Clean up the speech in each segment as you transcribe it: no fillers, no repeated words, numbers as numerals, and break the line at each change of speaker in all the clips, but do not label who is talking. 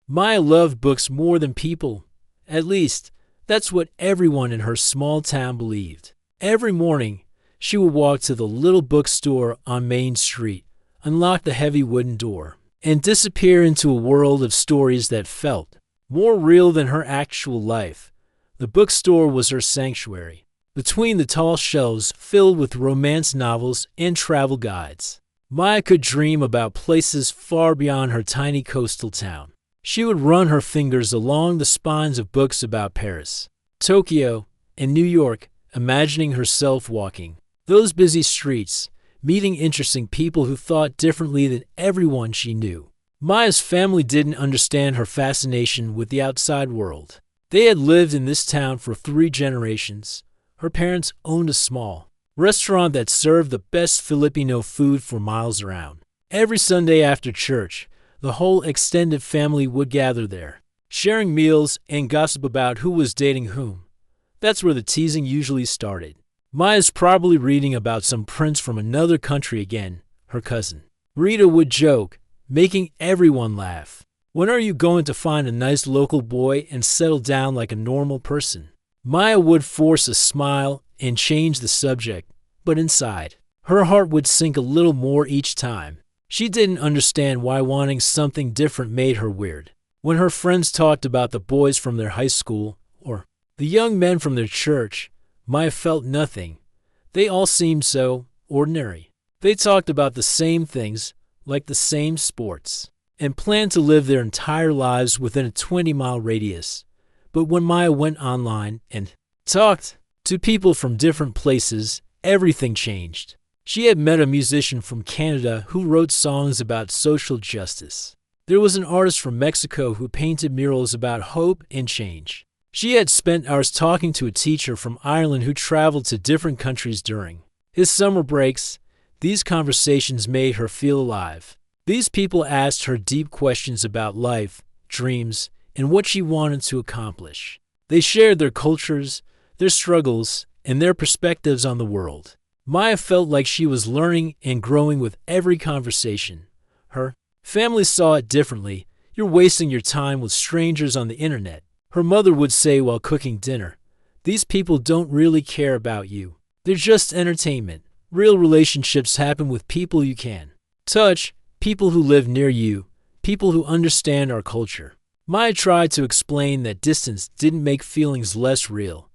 Maya loved books more than people. At least, that's what everyone in her small town believed. Every morning, she would walk to the little bookstore on Main Street, unlock the heavy wooden door, and disappear into a world of stories that felt more real than her actual life. The bookstore was her sanctuary, between the tall shelves filled with romance novels and travel guides. Maya could dream about places far beyond her tiny coastal town. She would run her fingers along the spines of books about Paris, Tokyo, and New York, imagining herself walking those busy streets, meeting interesting people who thought differently than everyone she knew. Maya's family didn't understand her fascination with the outside world. They had lived in this town for 3 generations. Her parents owned a small restaurant that served the best Filipino food for miles around. Every Sunday after church, the whole extended family would gather there, sharing meals and gossip about who was dating whom. That's where the teasing usually started. Maya's probably reading about some prince from another country again, her cousin. Rita would joke, making everyone laugh. When are you going to find a nice local boy and settle down like a normal person? Maya would force a smile and change the subject, but inside, her heart would sink a little more each time. She didn't understand why wanting something different made her weird. When her friends talked about the boys from their high school or the young men from their church, Maya felt nothing. They all seemed so ordinary. They talked about the same things, like the same sports, and planned to live their entire lives within a 20-mile radius. But when Maya went online and talked to people from different places, everything changed. She had met a musician from Canada who wrote songs about social justice. There was an artist from Mexico who painted murals about hope and change. She had spent hours talking to a teacher from Ireland who traveled to different countries during his summer breaks. These conversations made her feel alive. These people asked her deep questions about life, dreams, and what she wanted to accomplish. They shared their cultures, their struggles, and their perspectives on the world. Maya felt like she was learning and growing with every conversation. Her family saw it differently. You're wasting your time with strangers on the internet. Her mother would say while cooking dinner, these people don't really care about you. They're just entertainment. Real relationships happen with people you can touch, people who live near you, people who understand our culture. Maya tried to explain that distance didn't make feelings less real,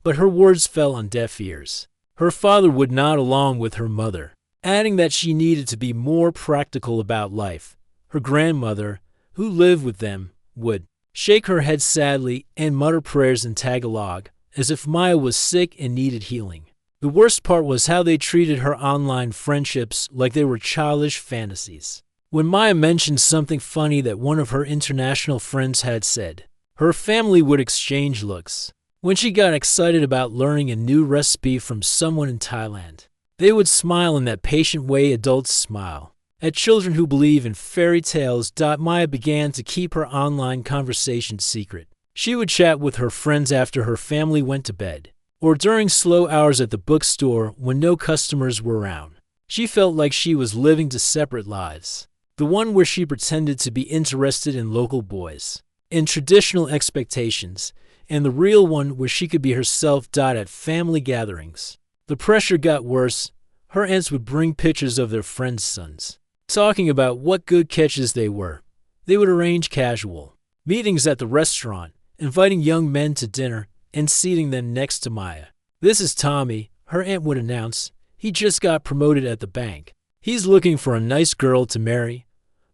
but her words fell on deaf ears. Her father would nod along with her mother, adding that she needed to be more practical about life. Her grandmother, who lived with them, would shake her head sadly and mutter prayers in Tagalog, as if Maya was sick and needed healing. The worst part was how they treated her online friendships like they were childish fantasies. When Maya mentioned something funny that one of her international friends had said, her family would exchange looks. When she got excited about learning a new recipe from someone in Thailand, they would smile in that patient way adults smile at children who believe in fairy tales. Maya began to keep her online conversation secret. She would chat with her friends after her family went to bed, or during slow hours at the bookstore when no customers were around. She felt like she was living 2 separate lives. The one where she pretended to be interested in local boys and traditional expectations, and the real one where she could be herself. At family gatherings, the pressure got worse. Her aunts would bring pictures of their friends' sons, talking about what good catches they were. They would arrange casual meetings at the restaurant, inviting young men to dinner and seating them next to Maya. "This is Tommy," her aunt would announce. "He just got promoted at the bank. He's looking for a nice girl to marry."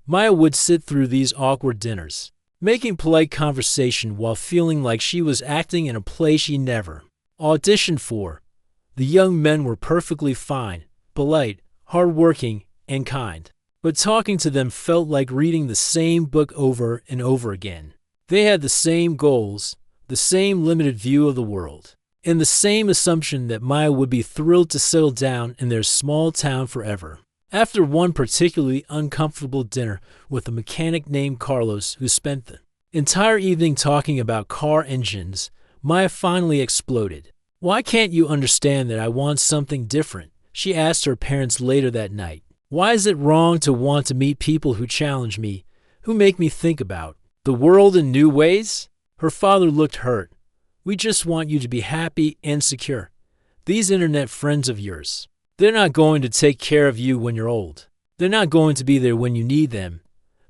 Maya would sit through these awkward dinners, making polite conversation while feeling like she was acting in a play she never auditioned for. The young men were perfectly fine, polite, hardworking, and kind, but talking to them felt like reading the same book over and over again. They had the same goals, the same limited view of the world, and the same assumption that Maya would be thrilled to settle down in their small town forever. After one particularly uncomfortable dinner with a mechanic named Carlos who spent the entire evening talking about car engines, Maya finally exploded. "Why can't you understand that I want something different?" she asked her parents later that night. "Why is it wrong to want to meet people who challenge me, who make me think about The world in new ways? Her father looked hurt. We just want you to be happy and secure. These internet friends of yours, they're not going to take care of you when you're old. They're not going to be there when you need them.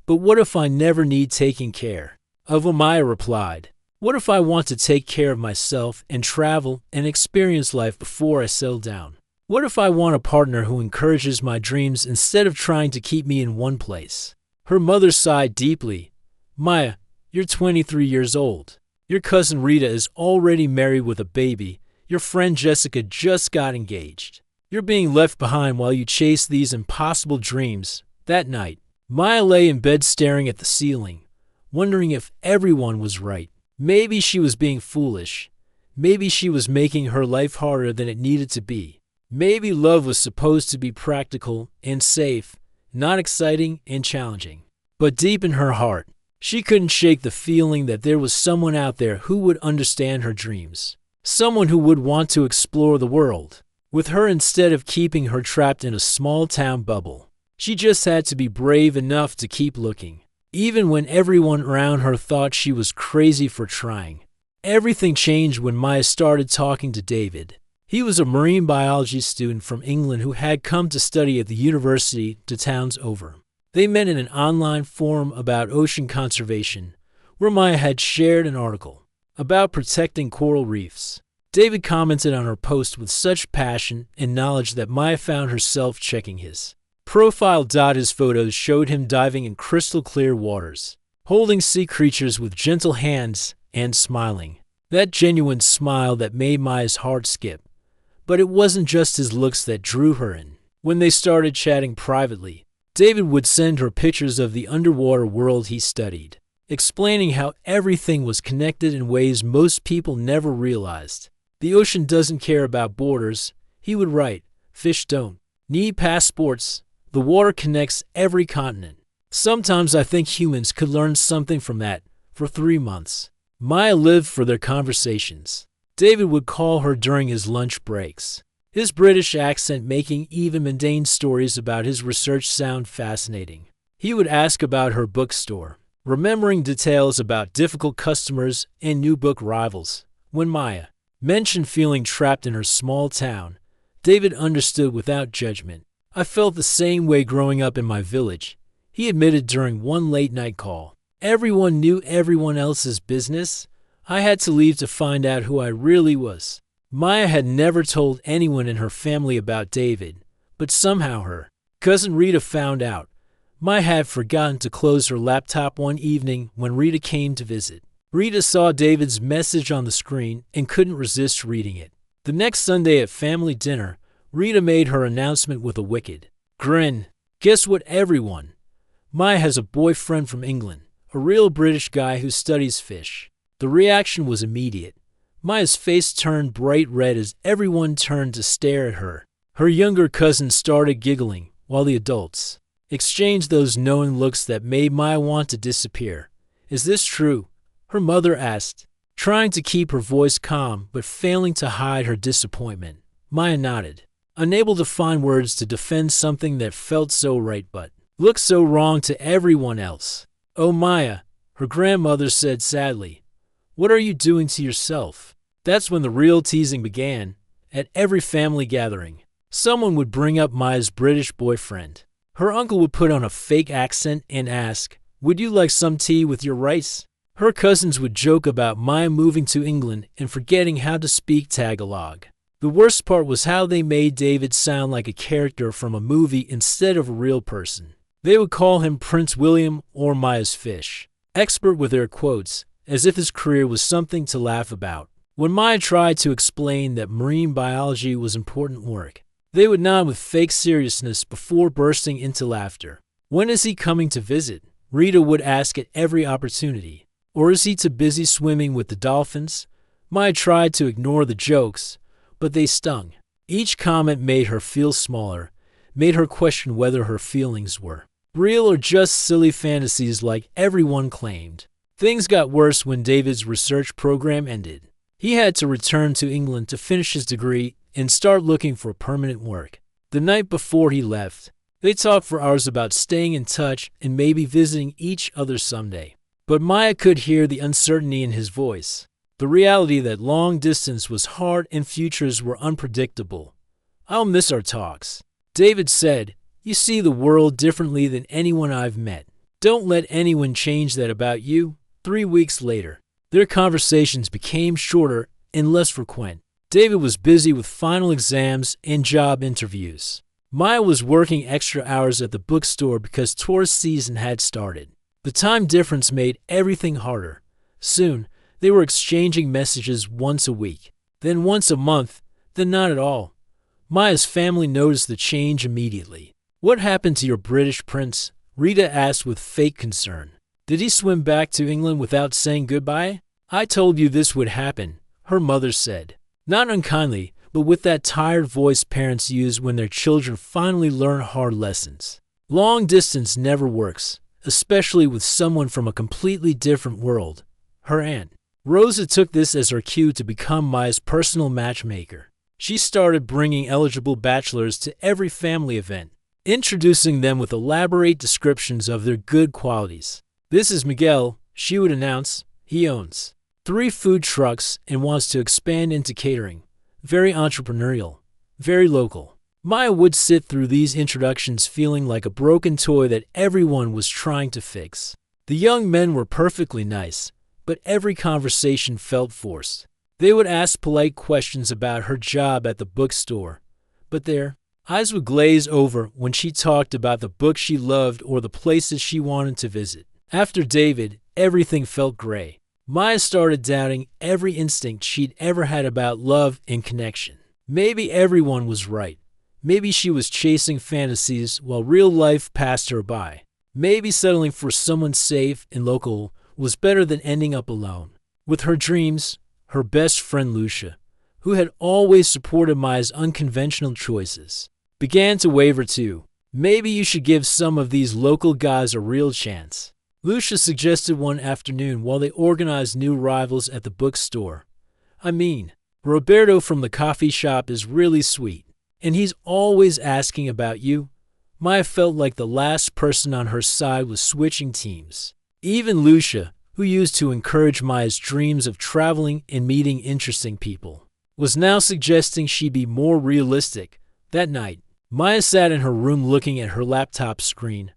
But what if I never need taking care of? Amaya replied. What if I want to take care of myself and travel and experience life before I settle down? What if I want a partner who encourages my dreams instead of trying to keep me in one place? Her mother sighed deeply. Maya, you're 23 years old. Your cousin Rita is already married with a baby. Your friend Jessica just got engaged. You're being left behind while you chase these impossible dreams. That night, Maya lay in bed staring at the ceiling, wondering if everyone was right. Maybe she was being foolish. Maybe she was making her life harder than it needed to be. Maybe love was supposed to be practical and safe, not exciting and challenging. But deep in her heart, she couldn't shake the feeling that there was someone out there who would understand her dreams. Someone who would want to explore the world with her instead of keeping her trapped in a small-town bubble. She just had to be brave enough to keep looking, even when everyone around her thought she was crazy for trying. Everything changed when Maya started talking to David. He was a marine biology student from England who had come to study at the university 2 towns over. They met in an online forum about ocean conservation, where Maya had shared an article about protecting coral reefs. David commented on her post with such passion and knowledge that Maya found herself checking his profile. His photos showed him diving in crystal clear waters, holding sea creatures with gentle hands and smiling. That genuine smile that made Maya's heart skip. But it wasn't just his looks that drew her in. When they started chatting privately, David would send her pictures of the underwater world he studied, explaining how everything was connected in ways most people never realized. The ocean doesn't care about borders, he would write. Fish don't need passports. The water connects every continent. Sometimes I think humans could learn something from that. For 3 months, Maya lived for their conversations. David would call her during his lunch breaks, his British accent making even mundane stories about his research sound fascinating. He would ask about her bookstore, remembering details about difficult customers and new book rivals. When Maya mentioned feeling trapped in her small town, David understood without judgment. I felt the same way growing up in my village, he admitted during one late-night call. Everyone knew everyone else's business. I had to leave to find out who I really was. Maya had never told anyone in her family about David, but somehow her cousin Rita found out. Maya had forgotten to close her laptop one evening when Rita came to visit. Rita saw David's message on the screen and couldn't resist reading it. The next Sunday at family dinner, Rita made her announcement with a wicked grin. Guess what, everyone? Maya has a boyfriend from England, a real British guy who studies fish. The reaction was immediate. Maya's face turned bright red as everyone turned to stare at her. Her younger cousin started giggling, while the adults exchanged those knowing looks that made Maya want to disappear. Is this true? Her mother asked, trying to keep her voice calm but failing to hide her disappointment. Maya nodded, unable to find words to defend something that felt so right but looked so wrong to everyone else. Oh, Maya, her grandmother said sadly. What are you doing to yourself? That's when the real teasing began. At every family gathering, someone would bring up Maya's British boyfriend. Her uncle would put on a fake accent and ask, would you like some tea with your rice? Her cousins would joke about Maya moving to England and forgetting how to speak Tagalog. The worst part was how they made David sound like a character from a movie instead of a real person. They would call him Prince William or Maya's fish, expert with their quotes, as if his career was something to laugh about. When Maya tried to explain that marine biology was important work, they would nod with fake seriousness before bursting into laughter. When is he coming to visit? Rita would ask at every opportunity. Or is he too busy swimming with the dolphins? Maya tried to ignore the jokes, but they stung. Each comment made her feel smaller, made her question whether her feelings were real or just silly fantasies like everyone claimed. Things got worse when David's research program ended. He had to return to England to finish his degree and start looking for permanent work. The night before he left, they talked for hours about staying in touch and maybe visiting each other someday. But Maya could hear the uncertainty in his voice, the reality that long distance was hard and futures were unpredictable. "I'll miss our talks." David said, "You see the world differently than anyone I've met. Don't let anyone change that about you." 3 weeks later, their conversations became shorter and less frequent. David was busy with final exams and job interviews. Maya was working extra hours at the bookstore because tourist season had started. The time difference made everything harder. Soon, they were exchanging messages once a week, then once a month, then not at all. Maya's family noticed the change immediately. "What happened to your British prince?" Rita asked with fake concern. "Did he swim back to England without saying goodbye?" "I told you this would happen," her mother said. Not unkindly, but with that tired voice parents use when their children finally learn hard lessons. Long distance never works, especially with someone from a completely different world. Her aunt, Rosa, took this as her cue to become Maya's personal matchmaker. She started bringing eligible bachelors to every family event, introducing them with elaborate descriptions of their good qualities. "This is Miguel," she would announce. "He owns 3 food trucks and wants to expand into catering. Very entrepreneurial, very local." Maya would sit through these introductions feeling like a broken toy that everyone was trying to fix. The young men were perfectly nice, but every conversation felt forced. They would ask polite questions about her job at the bookstore, but their eyes would glaze over when she talked about the books she loved or the places she wanted to visit. After David, everything felt gray. Maya started doubting every instinct she'd ever had about love and connection. Maybe everyone was right. Maybe she was chasing fantasies while real life passed her by. Maybe settling for someone safe and local was better than ending up alone. With her dreams, her best friend Lucia, who had always supported Maya's unconventional choices, began to waver too. "Maybe you should give some of these local guys a real chance," Lucia suggested one afternoon while they organized new arrivals at the bookstore. "I mean, Roberto from the coffee shop is really sweet, and he's always asking about you." Maya felt like the last person on her side was switching teams. Even Lucia, who used to encourage Maya's dreams of traveling and meeting interesting people, was now suggesting she be more realistic. That night, Maya sat in her room looking at her laptop screen,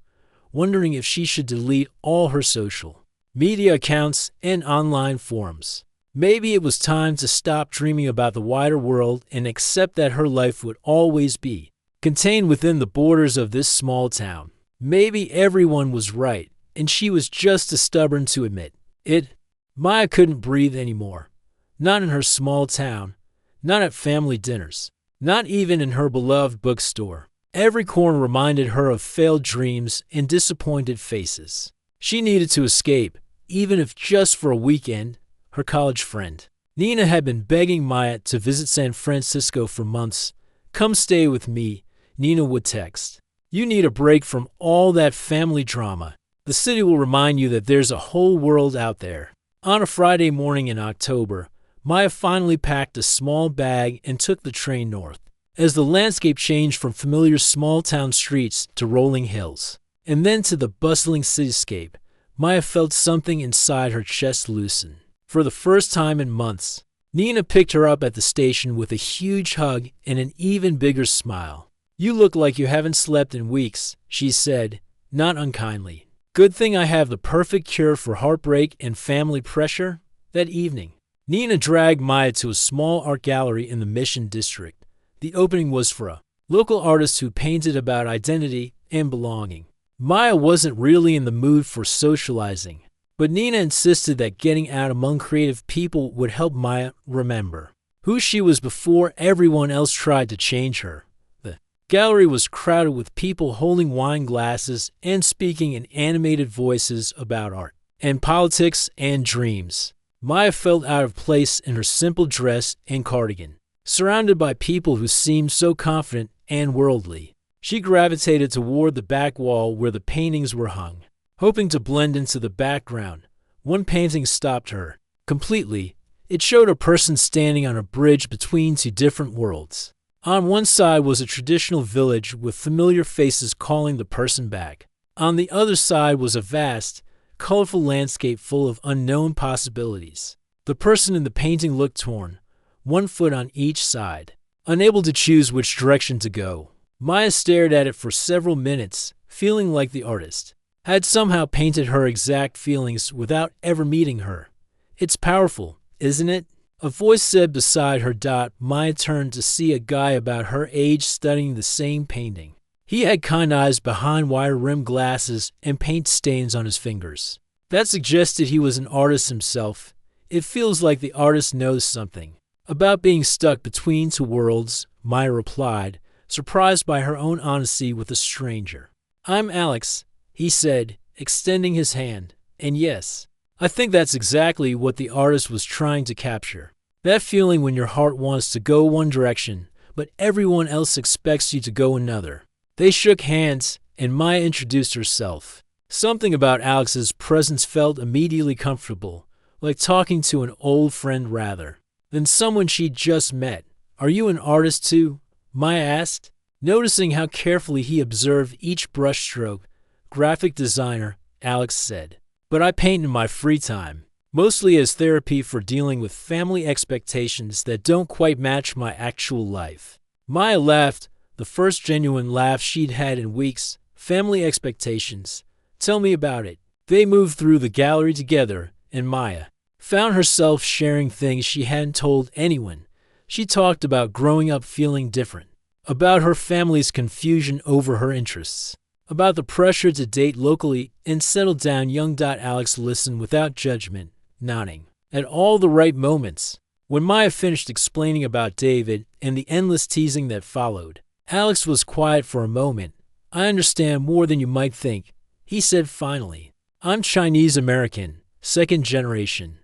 wondering if she should delete all her social media accounts and online forums. Maybe it was time to stop dreaming about the wider world and accept that her life would always be contained within the borders of this small town. Maybe everyone was right, and she was just as stubborn to admit it. Maya couldn't breathe anymore. Not in her small town, not at family dinners, not even in her beloved bookstore. Every corner reminded her of failed dreams and disappointed faces. She needed to escape, even if just for a weekend. Her college friend, Nina, had been begging Maya to visit San Francisco for months. "Come stay with me," Nina would text. "You need a break from all that family drama. The city will remind you that there's a whole world out there." On a Friday morning in October, Maya finally packed a small bag and took the train north. As the landscape changed from familiar small-town streets to rolling hills, and then to the bustling cityscape, Maya felt something inside her chest loosen. For the first time in months, Nina picked her up at the station with a huge hug and an even bigger smile. "You look like you haven't slept in weeks," she said, not unkindly. "Good thing I have the perfect cure for heartbreak and family pressure." That evening, Nina dragged Maya to a small art gallery in the Mission District. The opening was for a local artist who painted about identity and belonging. Maya wasn't really in the mood for socializing, but Nina insisted that getting out among creative people would help Maya remember who she was before everyone else tried to change her. The gallery was crowded with people holding wine glasses and speaking in animated voices about art and politics and dreams. Maya felt out of place in her simple dress and cardigan, surrounded by people who seemed so confident and worldly. She gravitated toward the back wall where the paintings were hung, hoping to blend into the background. One painting stopped her completely. It showed a person standing on a bridge between two different worlds. On one side was a traditional village with familiar faces calling the person back. On the other side was a vast, colorful landscape full of unknown possibilities. The person in the painting looked torn, one foot on each side, unable to choose which direction to go. Maya stared at it for several minutes, feeling like the artist had somehow painted her exact feelings without ever meeting her. It's powerful, isn't it? A voice said beside her. Maya turned to see a guy about her age studying the same painting. He had kind eyes behind wire-rimmed glasses and paint stains on his fingers. That suggested he was an artist himself. It feels like the artist knows something about being stuck between two worlds, Maya replied, surprised by her own honesty with a stranger. I'm Alex, he said, extending his hand. And yes, I think that's exactly what the artist was trying to capture. That feeling when your heart wants to go one direction, but everyone else expects you to go another. They shook hands, and Maya introduced herself. Something about Alex's presence felt immediately comfortable, like talking to an old friend rather than someone she'd just met. Are you an artist too? Maya asked, noticing how carefully he observed each brushstroke. Graphic designer, Alex said. But I paint in my free time, mostly as therapy for dealing with family expectations that don't quite match my actual life. Maya laughed, the first genuine laugh she'd had in weeks. Family expectations. Tell me about it. They moved through the gallery together, and Maya found herself sharing things she hadn't told anyone. She talked about growing up feeling different, about her family's confusion over her interests, about the pressure to date locally and settle down young. Alex listened without judgment, nodding at all the right moments. When Maya finished explaining about David and the endless teasing that followed, Alex was quiet for a moment. I understand more than you might think, he said finally. I'm Chinese American, second generation.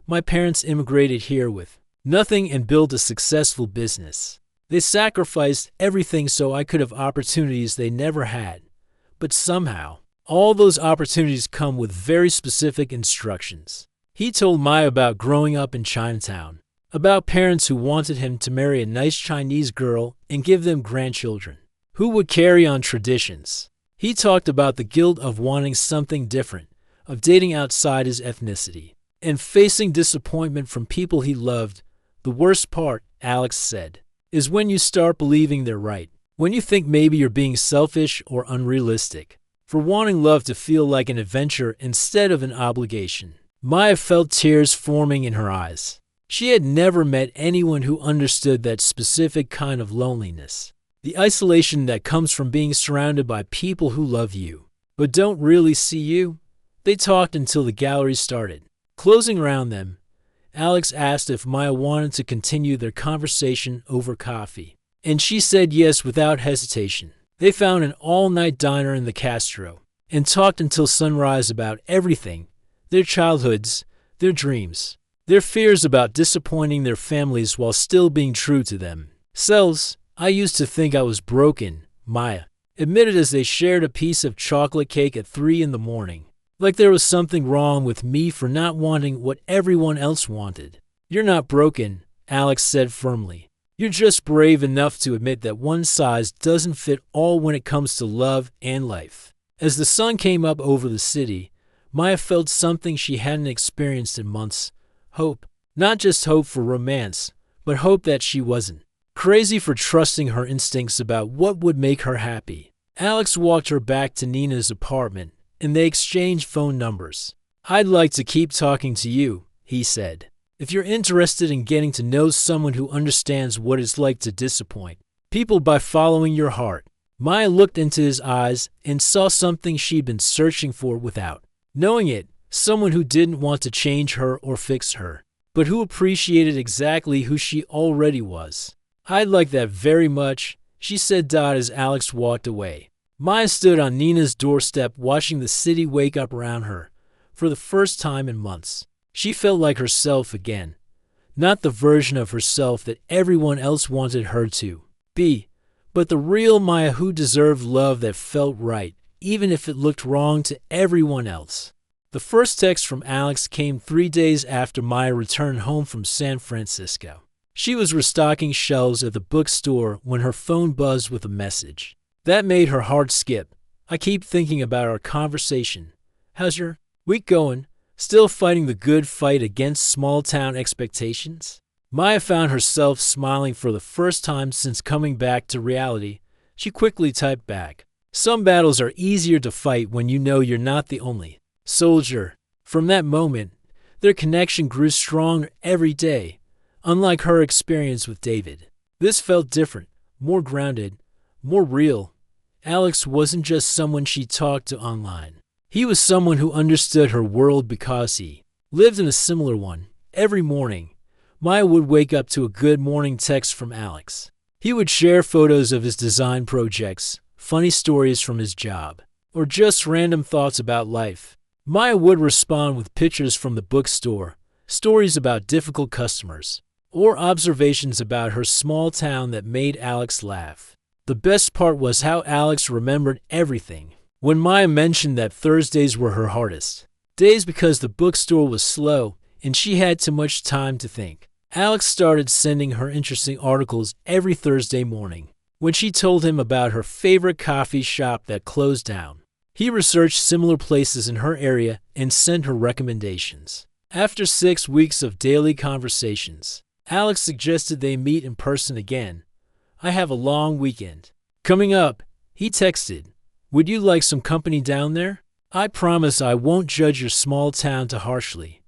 My parents immigrated here with nothing and built a successful business. They sacrificed everything so I could have opportunities they never had. But somehow, all those opportunities come with very specific instructions. He told Maya about growing up in Chinatown, about parents who wanted him to marry a nice Chinese girl and give them grandchildren who would carry on traditions. He talked about the guilt of wanting something different, of dating outside his ethnicity, and facing disappointment from people he loved. The worst part, Alex said, is when you start believing they're right, when you think maybe you're being selfish or unrealistic, for wanting love to feel like an adventure instead of an obligation. Maya felt tears forming in her eyes. She had never met anyone who understood that specific kind of loneliness, the isolation that comes from being surrounded by people who love you, but don't really see you. They talked until the gallery started. Closing around them, Alex asked if Maya wanted to continue their conversation over coffee, and she said yes without hesitation. They found an all-night diner in the Castro and talked until sunrise about everything, their childhoods, their dreams, their fears about disappointing their families while still being true to themselves. I used to think I was broken, Maya admitted as they shared a piece of chocolate cake at 3 in the morning. Like there was something wrong with me for not wanting what everyone else wanted. You're not broken, Alex said firmly. You're just brave enough to admit that one size doesn't fit all when it comes to love and life. As the sun came up over the city, Maya felt something she hadn't experienced in months. Hope. Not just hope for romance, but hope that she wasn't crazy for trusting her instincts about what would make her happy. Alex walked her back to Nina's apartment, and they exchanged phone numbers. I'd like to keep talking to you, he said, if you're interested in getting to know someone who understands what it's like to disappoint people by following your heart. Maya looked into his eyes and saw something she'd been searching for without knowing it, someone who didn't want to change her or fix her, but who appreciated exactly who she already was. I'd like that very much, she said as Alex walked away. Maya stood on Nina's doorstep watching the city wake up around her. For the first time in months, she felt like herself again. Not the version of herself that everyone else wanted her to be, but the real Maya who deserved love that felt right, even if it looked wrong to everyone else. The first text from Alex came 3 days after Maya returned home from San Francisco. She was restocking shelves at the bookstore when her phone buzzed with a message. That made her heart skip. I keep thinking about our conversation. How's your Week going, still fighting the good fight against small-town expectations? Maya found herself smiling for the first time since coming back to reality. She quickly typed back, "Some battles are easier to fight when you know you're not the only soldier." From that moment, their connection grew stronger every day. Unlike her experience with David, this felt different, more grounded, more real. Alex wasn't just someone she talked to online. He was someone who understood her world because he lived in a similar one. Every morning, Maya would wake up to a good morning text from Alex. He would share photos of his design projects, funny stories from his job, or just random thoughts about life. Maya would respond with pictures from the bookstore, stories about difficult customers, or observations about her small town that made Alex laugh. The best part was how Alex remembered everything. When Maya mentioned that Thursdays were her hardest days because the bookstore was slow and she had too much time to think, Alex started sending her interesting articles every Thursday morning. When she told him about her favorite coffee shop that closed down, he researched similar places in her area and sent her recommendations. After 6 weeks of daily conversations, Alex suggested they meet in person again. "I have a long weekend coming up," he texted. "Would you like some company down there? I promise I won't judge your small town too harshly."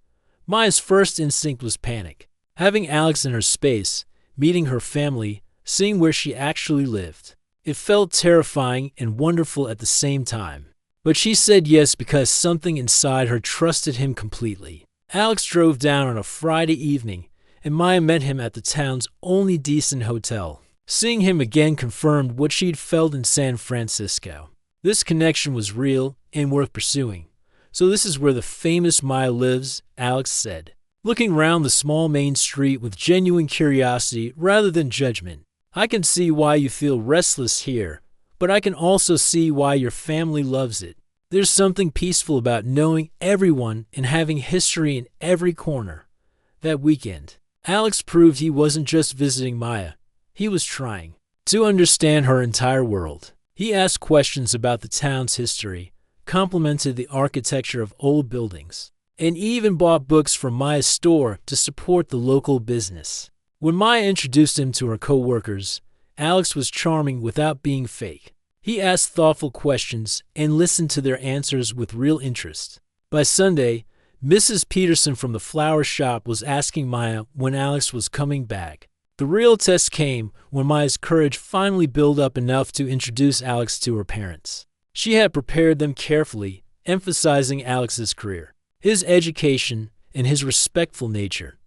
Maya's first instinct was panic. Having Alex in her space, meeting her family, seeing where she actually lived. It felt terrifying and wonderful at the same time. But she said yes because something inside her trusted him completely. Alex drove down on a Friday evening, and Maya met him at the town's only decent hotel. Seeing him again confirmed what she'd felt in San Francisco. This connection was real and worth pursuing. "So this is where the famous Maya lives," Alex said, looking round the small main street with genuine curiosity rather than judgment. "I can see why you feel restless here, but I can also see why your family loves it. There's something peaceful about knowing everyone and having history in every corner." That weekend, Alex proved he wasn't just visiting Maya. He was trying to understand her entire world. He asked questions about the town's history, complimented the architecture of old buildings, and even bought books from Maya's store to support the local business. When Maya introduced him to her co-workers, Alex was charming without being fake. He asked thoughtful questions and listened to their answers with real interest. By Sunday, Mrs. Peterson from the flower shop was asking Maya when Alex was coming back. The real test came when Maya's courage finally built up enough to introduce Alex to her parents. She had prepared them carefully, emphasizing Alex's career, his education, and his respectful nature.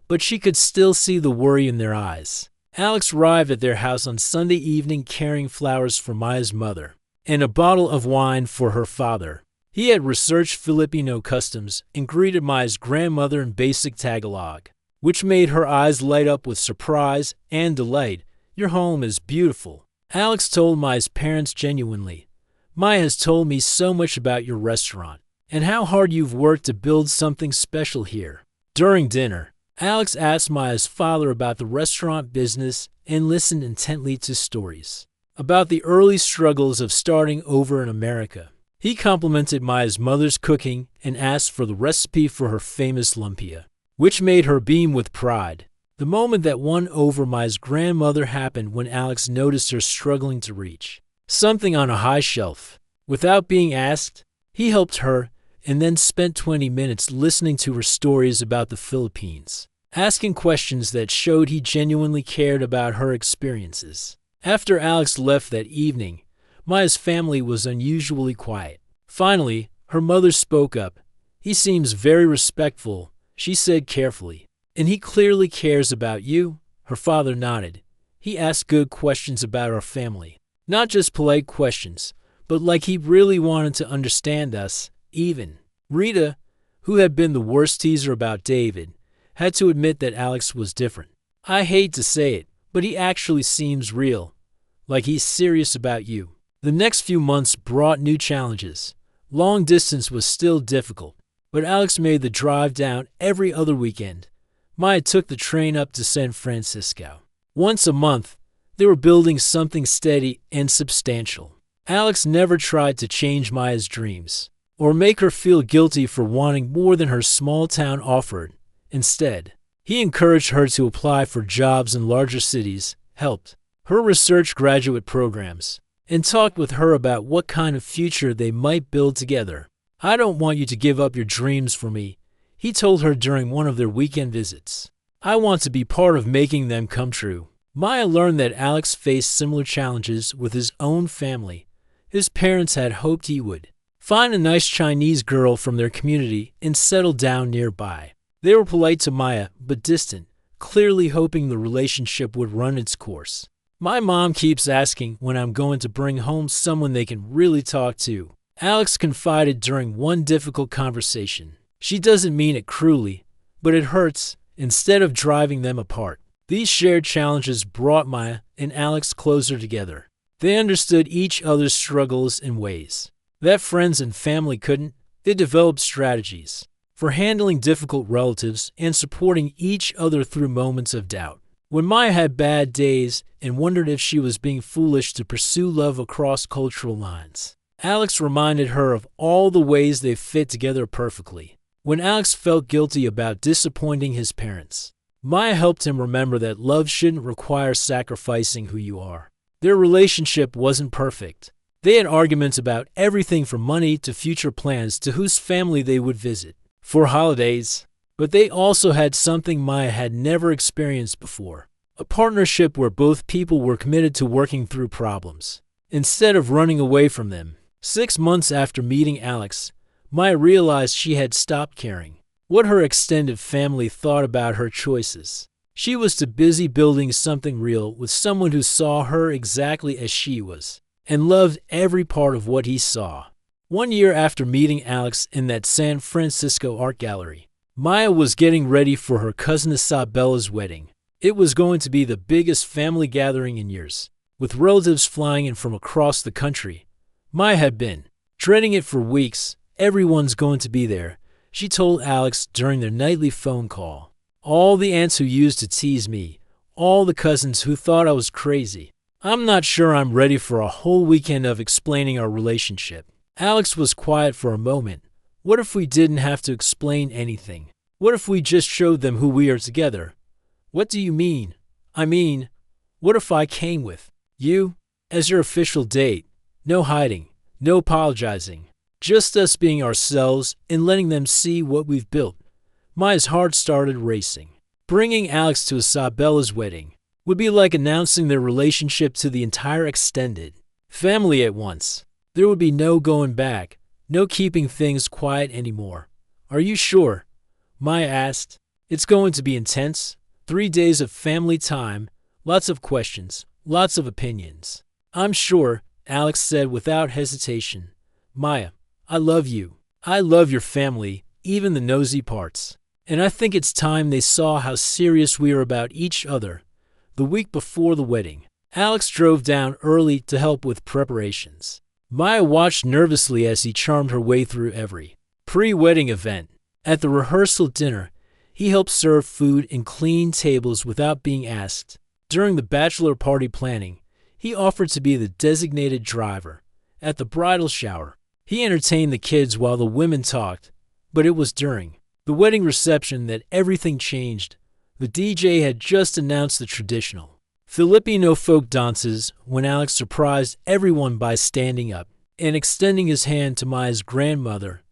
But she could still see the worry in their eyes. Alex arrived at their house on Sunday evening carrying flowers for Maya's mother and a bottle of wine for her father. He had researched Filipino customs and greeted Maya's grandmother in basic Tagalog, which made her eyes light up with surprise and delight. "Your home is beautiful," Alex told Maya's parents genuinely. "Maya has told me so much about your restaurant and how hard you've worked to build something special here." During dinner, Alex asked Maya's father about the restaurant business and listened intently to stories about the early struggles of starting over in America. He complimented Maya's mother's cooking and asked for the recipe for her famous lumpia, which made her beam with pride. The moment that won over Maya's grandmother happened when Alex noticed her struggling to reach something on a high shelf. Without being asked, he helped her and then spent 20 minutes listening to her stories about the Philippines, asking questions that showed he genuinely cared about her experiences. After Alex left that evening, Maya's family was unusually quiet. Finally, her mother spoke up. "He seems very respectful," she said carefully. "And he clearly cares about you." Her father nodded. He asked good questions about our family. Not just polite questions, but like he really wanted to understand us, even. Rita, who had been the worst teaser about David, had to admit that Alex was different. "I hate to say it, but he actually seems real. Like he's serious about you." The next few months brought new challenges. Long distance was still difficult, but Alex made the drive down every other weekend. Maya took the train up to San Francisco. Once a month, they were building something steady and substantial. Alex never tried to change Maya's dreams. or make her feel guilty for wanting more than her small town offered. Instead, he encouraged her to apply for jobs in larger cities, helped her research graduate programs, and talked with her about what kind of future they might build together. "I don't want you to give up your dreams for me," he told her during one of their weekend visits. "I want to be part of making them come true." Maya learned that Alex faced similar challenges with his own family. His parents had hoped he would find a nice Chinese girl from their community and settle down nearby. They were polite to Maya, but distant, clearly hoping the relationship would run its course. "My mom keeps asking when I'm going to bring home someone they can really talk to," Alex confided during one difficult conversation. "She doesn't mean it cruelly, but it hurts instead of driving them apart." These shared challenges brought Maya and Alex closer together. They understood each other's struggles in ways that friends and family couldn't. They developed strategies for handling difficult relatives and supporting each other through moments of doubt. When Maya had bad days and wondered if she was being foolish to pursue love across cultural lines, Alex reminded her of all the ways they fit together perfectly. When Alex felt guilty about disappointing his parents, Maya helped him remember that love shouldn't require sacrificing who you are. Their relationship wasn't perfect. They had arguments about everything from money to future plans to whose family they would visit for holidays. But they also had something Maya had never experienced before: a partnership where both people were committed to working through problems instead of running away from them. 6 months after meeting Alex, Maya realized she had stopped caring what her extended family thought about her choices. She was too busy building something real with someone who saw her exactly as she was and loved every part of what he saw. 1 year after meeting Alex in that San Francisco art gallery, Maya was getting ready for her cousin Isabella's wedding. It was going to be the biggest family gathering in years, with relatives flying in from across the country. Maya had been dreading it for weeks. "Everyone's going to be there," she told Alex during their nightly phone call. "All the aunts who used to tease me, all the cousins who thought I was crazy. I'm not sure I'm ready for a whole weekend of explaining our relationship." Alex was quiet for a moment. "What if we didn't have to explain anything? What if we just showed them who we are together?" "What do you mean?" "I mean, what if I came with you as your official date? No hiding, no apologizing. Just us being ourselves and letting them see what we've built." Maya's heart started racing. Bringing Alex to Isabella's wedding would be like announcing their relationship to the entire extended family at once. There would be no going back, no keeping things quiet anymore. "Are you sure?" Maya asked. "It's going to be intense. 3 days of family time, lots of questions, lots of opinions." "I'm sure," Alex said without hesitation. "Maya, I love you. I love your family, even the nosy parts. And I think it's time they saw how serious we are about each other." The week before the wedding, Alex drove down early to help with preparations. Maya watched nervously as he charmed her way through every pre-wedding event. At the rehearsal dinner, he helped serve food and clean tables without being asked. During the bachelor party planning, he offered to be the designated driver. At the bridal shower, he entertained the kids while the women talked. But it was during the wedding reception that everything changed. The DJ had just announced the traditional Filipino folk dances when Alex surprised everyone by standing up and extending his hand to Maya's grandmother,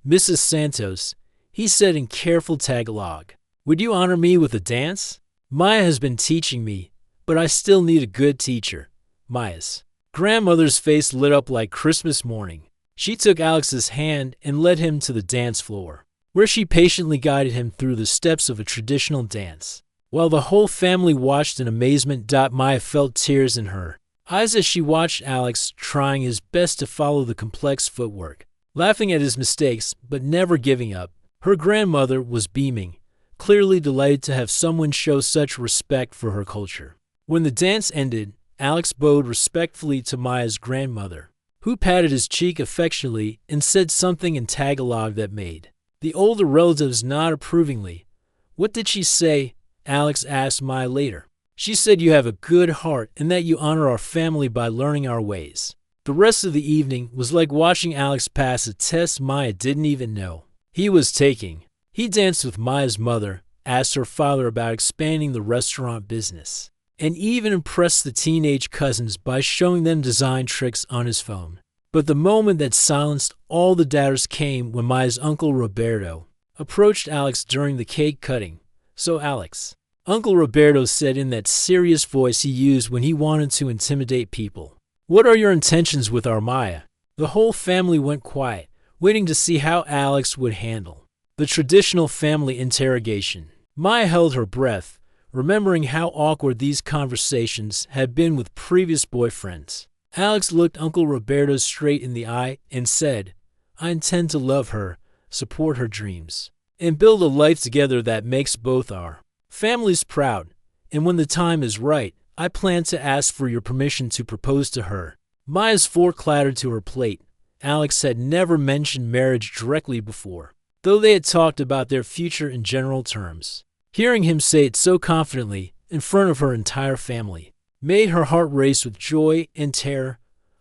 Mrs. Santos. He said in careful Tagalog, "Would you honor me with a dance? Maya has been teaching me, but I still need a good teacher." Maya's grandmother's face lit up like Christmas morning. She took Alex's hand and led him to the dance floor, where she patiently guided him through the steps of a traditional dance. While the whole family watched in amazement, Maya felt tears in her eyes as she watched Alex trying his best to follow the complex footwork, laughing at his mistakes but never giving up. Her grandmother was beaming, clearly delighted to have someone show such respect for her culture. When the dance ended, Alex bowed respectfully to Maya's grandmother, who patted his cheek affectionately and said something in Tagalog that made the older relatives nod approvingly. "What did she say?" Alex asked Maya later. "She said you have a good heart and that you honor our family by learning our ways." The rest of the evening was like watching Alex pass a test Maya didn't even know he was taking. He danced with Maya's mother, asked her father about expanding the restaurant business, and even impressed the teenage cousins by showing them design tricks on his phone. But the moment that silenced all the doubters came when Maya's uncle Roberto approached Alex during the cake cutting. "So Alex," Uncle Roberto said in that serious voice he used when he wanted to intimidate people, "what are your intentions with our Maya?" The whole family went quiet, waiting to see how Alex would handle the traditional family interrogation. Maya held her breath, remembering how awkward these conversations had been with previous boyfriends. Alex looked Uncle Roberto straight in the eye and said, "I intend to love her, support her dreams, and build a life together that makes both our families proud. And when the time is right, I plan to ask for your permission to propose to her." Maya's fork clattered to her plate. Alex had never mentioned marriage directly before, though they had talked about their future in general terms. Hearing him say it so confidently in front of her entire family made her heart race with joy and terror.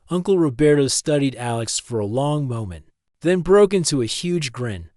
Uncle Roberto studied Alex for a long moment, then broke into a huge grin.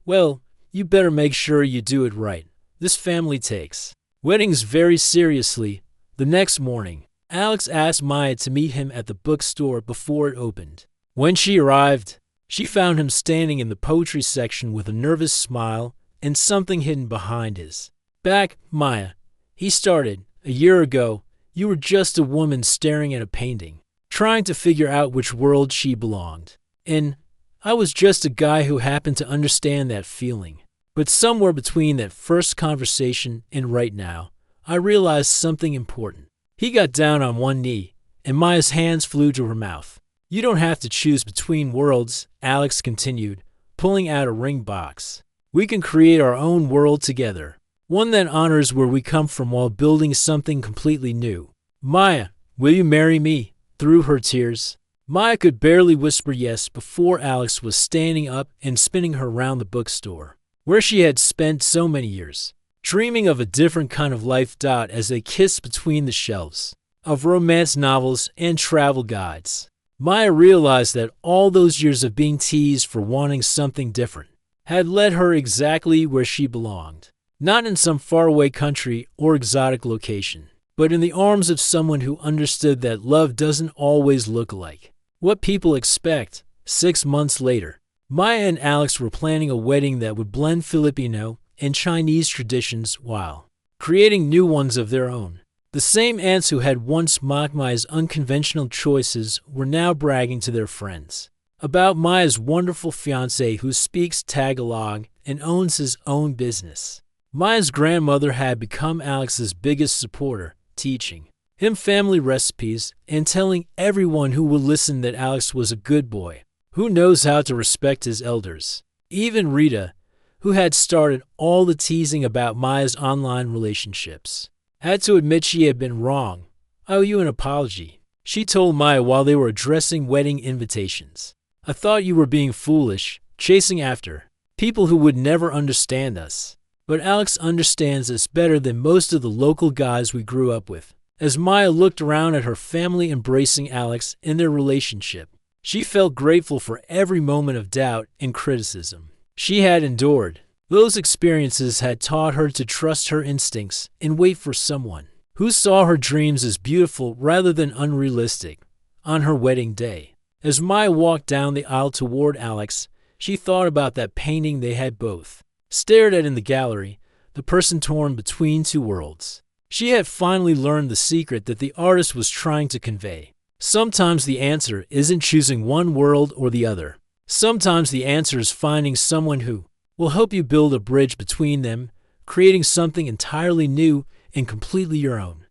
"Well, you better make sure you do it right. This family takes weddings very seriously." The next morning, Alex asked Maya to meet him at the bookstore before it opened. When she arrived, she found him standing in the poetry section with a nervous smile and something hidden behind his back. "Maya," he started, "a year ago, you were just a woman staring at a painting, trying to figure out which world she belonged in. I was just a guy who happened to understand that feeling. But somewhere between that first conversation and right now, I realized something important." He got down on one knee, and Maya's hands flew to her mouth. "You don't have to choose between worlds," Alex continued, pulling out a ring box. "We can create our own world together, one that honors where we come from while building something completely new. Maya, will you marry me?" Through her tears, Maya could barely whisper yes before Alex was standing up and spinning her around the bookstore, where she had spent so many years, dreaming of a different kind of life. As they kissed between the shelves of romance novels and travel guides, Maya realized that all those years of being teased for wanting something different had led her exactly where she belonged. Not in some faraway country or exotic location, but in the arms of someone who understood that love doesn't always look like what people expect. 6 months later, Maya and Alex were planning a wedding that would blend Filipino and Chinese traditions while creating new ones of their own. The same aunts who had once mocked Maya's unconventional choices were now bragging to their friends about Maya's wonderful fiancé who speaks Tagalog and owns his own business. Maya's grandmother had become Alex's biggest supporter, teaching him family recipes and telling everyone who would listen that Alex was a good boy who knows how to respect his elders. Even Rita, who had started all the teasing about Maya's online relationships, had to admit she had been wrong. "I owe you an apology," she told Maya while they were addressing wedding invitations. "I thought you were being foolish, chasing after people who would never understand us. But Alex understands us better than most of the local guys we grew up with." As Maya looked around at her family embracing Alex in their relationship, she felt grateful for every moment of doubt and criticism she had endured. Those experiences had taught her to trust her instincts and wait for someone who saw her dreams as beautiful rather than unrealistic. On her wedding day, as Maya walked down the aisle toward Alex, she thought about that painting they had both stared at in the gallery, the person torn between two worlds. She had finally learned the secret that the artist was trying to convey. Sometimes the answer isn't choosing one world or the other. Sometimes the answer is finding someone who will help you build a bridge between them, creating something entirely new and completely your own.